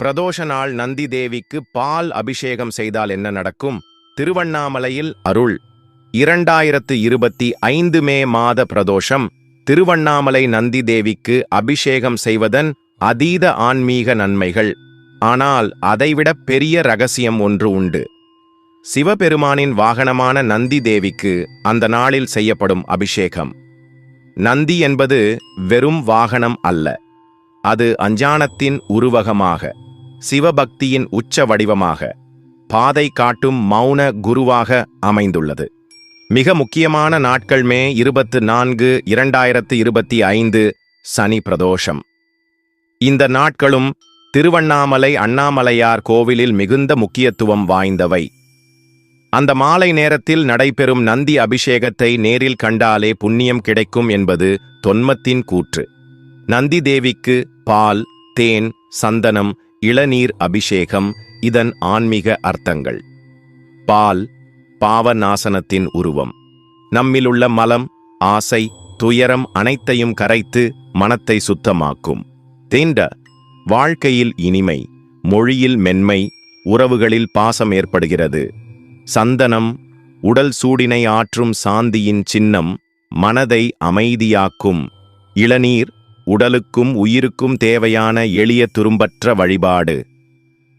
பிரதோஷ நாள் நந்தி தேவிக்கு பால் அபிஷேகம் செய்தால் என்ன நடக்கும்? திருவண்ணாமலையில் அருள். 2025 மே மாத பிரதோஷம். திருவண்ணாமலை நந்தி தேவிக்கு அபிஷேகம் செய்வதன் அதீத ஆன்மீக நன்மைகள். ஆனால் அதைவிட பெரிய ரகசியம் ஒன்று உண்டு. சிவபெருமானின் வாகனமான நந்தி தேவிக்கு அந்த நாளில் செய்யப்படும் அபிஷேகம். நந்தி என்பது வெறும் வாகனம் அல்ல, அது அஞ்ஞானத்தின் உருவகமாக, சிவபக்தியின் உச்ச வடிவமாக, பாதை காட்டும் மௌன குருவாக அமைந்துள்ளது. மிக முக்கியமான நாட்கள் மே 24, 2025 சனி பிரதோஷம். இந்த நாட்களும் திருவண்ணாமலை அண்ணாமலையார் கோவிலில் மிகுந்த முக்கியத்துவம் வாய்ந்தவை. அந்த மாலை நேரத்தில் நடைபெறும் நந்தி அபிஷேகத்தை நேரில் கண்டாலே புண்ணியம் கிடைக்கும் என்பது தொன்மத்தின் கூற்று. நந்தி தேவிக்கு பால், தேன், சந்தனம், இளநீர் அபிஷேகம். இதன் ஆன்மீக அர்த்தங்கள். பால் பாவநாசனத்தின் உருவம். நம்மிலுள்ள மலம், ஆசை, துயரம் அனைத்தையும் கரைத்து மனத்தை சுத்தமாக்கும். தேண்ட வாழ்க்கையில் இனிமை, மொழியில் மென்மை, உறவுகளில் பாசம் ஏற்படுகிறது. சந்தனம் உடல் சூடினை ஆற்றும் சாந்தியின் சின்னம், மனதை அமைதியாக்கும். இளநீர் உடலுக்கும் உயிருக்கும் தேவையான எளிய துரும்பற்ற வழிபாடு.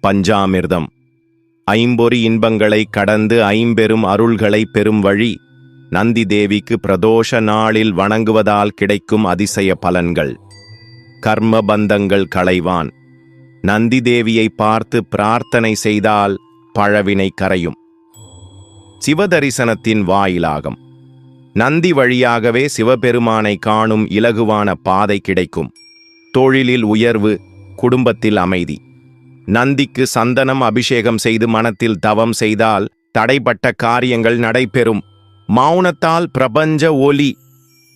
பஞ்சாமிர்தம் ஐம்பொறி இன்பங்களை கடந்து ஐம்பெரும் அருள்களை பெறும் வழி. நந்தி தேவிக்கு பிரதோஷ நாளில் வணங்குவதால் கிடைக்கும் அதிசய பலன்கள். கர்ம பந்தங்கள் களைவான். நந்தி தேவியை பார்த்து பிரார்த்தனை செய்தால் பழவினை கரையும். சிவதரிசனத்தின் வாயிலாகும். நந்தி வழியாகவே சிவபெருமானை காணும் இலகுவான பாதை கிடைக்கும். தொழிலில் உயர்வு, குடும்பத்தில் அமைதி. நந்திக்கு சந்தனம் அபிஷேகம் செய்து மனத்தில் தவம் செய்தால் தடைப்பட்ட காரியங்கள் நடைபெறும். மௌனத்தால் பிரபஞ்ச ஒலி.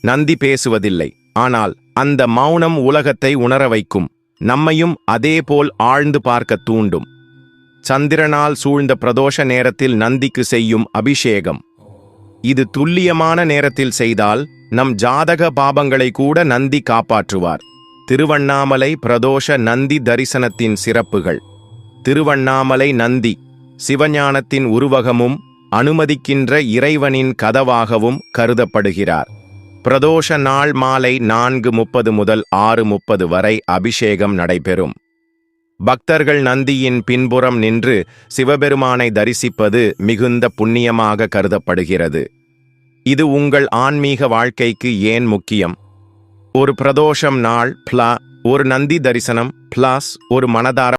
நந்தி பேசுவதில்லை, ஆனால் அந்த மௌனம் உலகத்தை உணர வைக்கும். நம்மையும் அதேபோல் ஆழ்ந்து பார்க்க தூண்டும். சந்திரனால் சூழ்ந்த பிரதோஷ நேரத்தில் நந்திக்கு செய்யும் அபிஷேகம். இது துல்லியமான நேரத்தில் செய்தால் நம் ஜாதக பாபங்களை கூட நந்தி காப்பாற்றுவார். திருவண்ணாமலை பிரதோஷ நந்தி தரிசனத்தின் சிறப்புகள். திருவண்ணாமலை நந்தி சிவஞானத்தின் உருவகமும் அனுமதிக்கின்ற இறைவனின் கதவாகவும் கருதப்படுகிறார். பிரதோஷ நாள் மாலை 4:30 முதல் 6:30 வரை அபிஷேகம் நடைபெறும். பக்தர்கள் நந்தியின் பின்புறம் நின்று சிவபெருமானை தரிசிப்பது மிகுந்த புண்ணியமாக கருதப்படுகிறது. இது உங்கள் ஆன்மீக வாழ்க்கைக்கு ஏன் முக்கியம்? ஒரு பிரதோஷம் நாள் + ஒரு நந்தி தரிசனம் + ஒரு மனதார